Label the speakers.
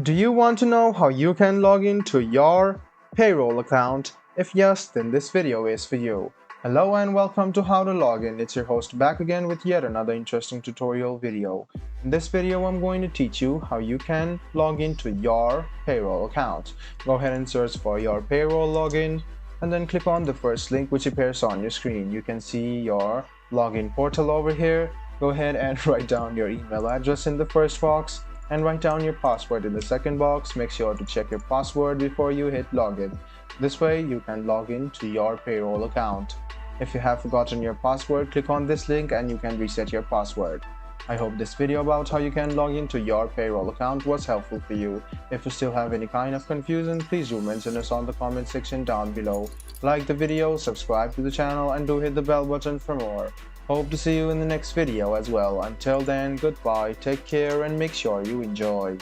Speaker 1: Do you want to know how you can log into your payroll account? If yes, then this video is for you. Hello and welcome to How to Log In. It's your host back again with yet another interesting tutorial video. In this video, I'm going to teach you how you can log into your payroll account. Go ahead and search for your payroll login and then click on the first link which appears on your screen. You can see your login portal over here. Go ahead and write down your email address in the first box and write down your password in the second box. Make sure to check your password before you hit login. This way you can log in to your payroll account. If you have forgotten your password, click on this link and you can reset your password. I hope this video about how you can log into your payroll account was helpful for you. If you still have any kind of confusion, please do mention us on the comment section down below. Like the video, subscribe to the channel, and do hit the bell button for more. Hope to see you in the next video as well. Until then, goodbye, take care, and make sure you enjoy.